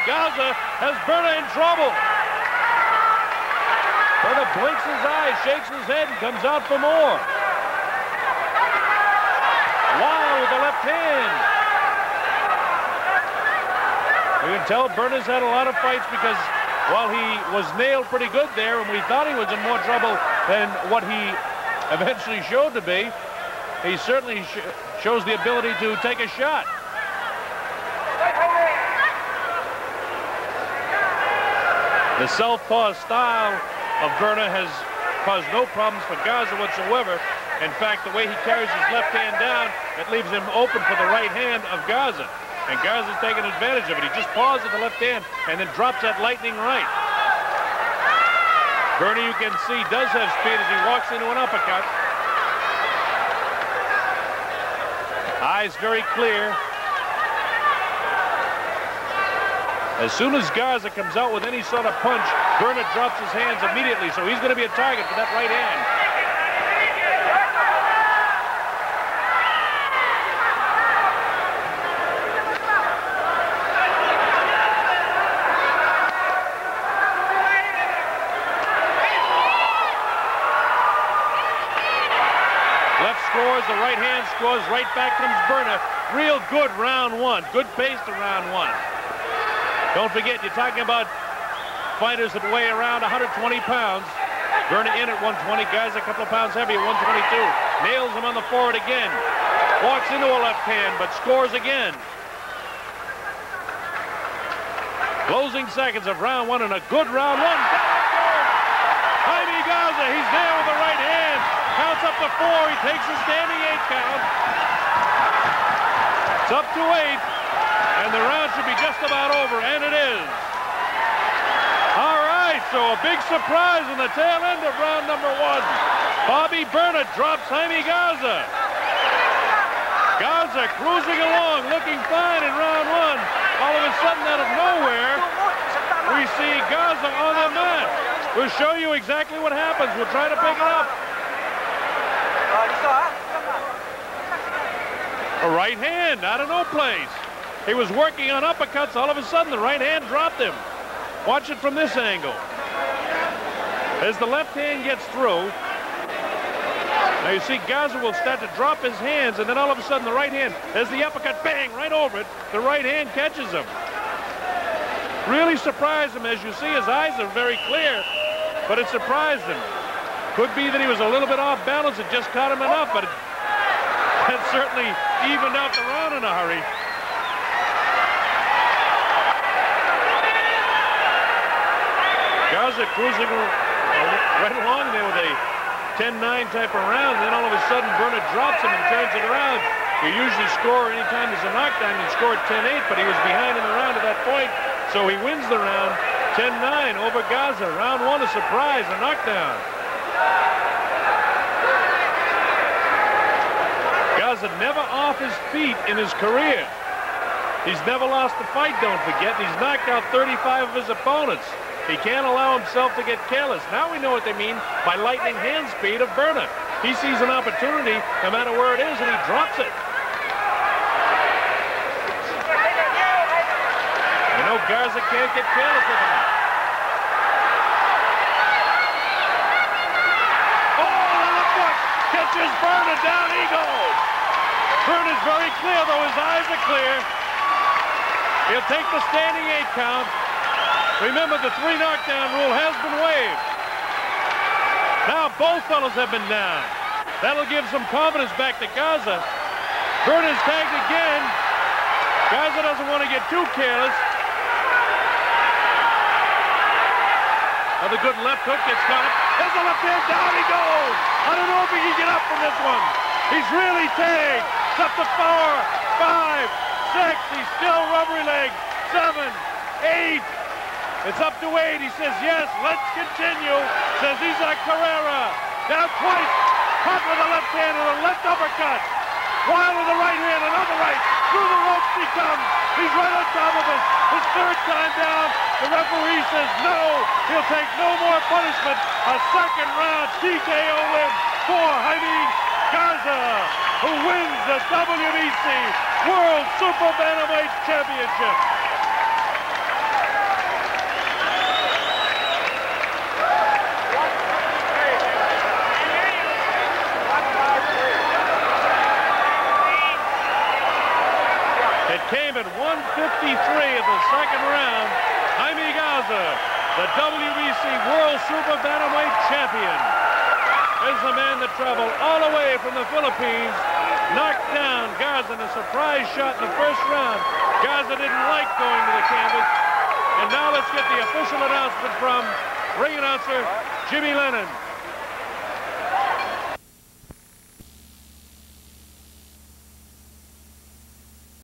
Garza has Berna in trouble. Berna blinks his eyes, shakes his head, and comes out for more. Wild with the left hand. You can tell Berna's had a lot of fights because while he was nailed pretty good there and we thought he was in more trouble than what he eventually showed to be, he certainly shows the ability to take a shot. The southpaw style of Berna has caused no problems for Garza whatsoever. In fact, the way he carries his left hand down, it leaves him open for the right hand of Garza. And Garza's taking advantage of it. He just paws at the left hand and then drops that lightning right. Berna, you can see, does have speed as he walks into an uppercut. Eyes very clear. As soon as Garza comes out with any sort of punch, Berna drops his hands immediately, so he's going to be a target for that right hand. Left scores, the right hand scores, right back comes Berna. Real good round one, good pace to round one. Don't forget, you're talking about fighters that weigh around 120 pounds. Berna in at 120, guys a couple of pounds heavy at 122. Nails him on the forward again. Walks into a left hand, but scores again. Closing seconds of round one and a good round one. Jaime Garza, he's there with the right hand. Counts up to 4, he takes a standing 8 count. It's up to 8. And the round should be just about over, and it is. All right, so a big surprise in the tail end of round number 1. Bobby Berna drops Jaime Garza. Garza cruising along, looking fine in round 1. All of a sudden, out of nowhere, we see Garza on the mat. We'll show you exactly what happens. We'll try to pick it up. A right hand out of no place. He was working on uppercuts. All of a sudden, the right hand dropped him. Watch it from this angle. As the left hand gets through, now you see Garza will start to drop his hands, and then all of a sudden, the right hand, there's the uppercut, bang, right over it. The right hand catches him. Really surprised him. As you see, his eyes are very clear, but it surprised him. Could be that he was a little bit off balance. It just caught him enough, but that certainly evened out the round in a hurry. Garza cruising right along there with a 10-9 type of round. Then all of a sudden, Berna drops him and turns it around. You usually score anytime there's a knockdown. You score 10-8, but he was behind in the round at that point, so he wins the round 10-9 over Garza. Round 1, a surprise, a knockdown. Garza never off his feet in his career. He's never lost a fight, don't forget. He's knocked out 35 of his opponents. He can't allow himself to get careless. Now we know what they mean by lightning hand speed of Berna. He sees an opportunity, no matter where it is, and he drops it. You know, Garza can't get careless with him. Oh, left foot catches Berna, down he goes. Berna's very clear, though his eyes are clear. He'll take the standing 8 count. Remember, the 3 knockdown rule has been waived. Now both fellows have been down. That'll give some confidence back to Garza. Berna's tagged again. Garza doesn't want to get too careless. Another good left hook gets caught. There's a left hand, down he goes. I don't know if he can get up from this one. He's really tagged. It's up to 4, 5, 6. He's still rubbery leg. 7, 8. It's up to 8. He says, yes, let's continue. Says Isaac Carrera. Down twice. Caught with the left hand and a left uppercut. Wild with the right hand, another right. Through the ropes he comes. He's right on top of us. His 3rd time down. The referee says no. He'll take no more punishment. A 2nd round TKO win for Jaime Garza, who wins the WBC World Super Bantamweight Championship. came at 153 of the second round. Jaime Garza, the WBC World Super Bantamweight champion, is the man that traveled all the way from the Philippines, knocked down Garza in a surprise shot in the first round. Garza didn't like going to the canvas. And now let's get the official announcement from ring announcer Jimmy Lennon.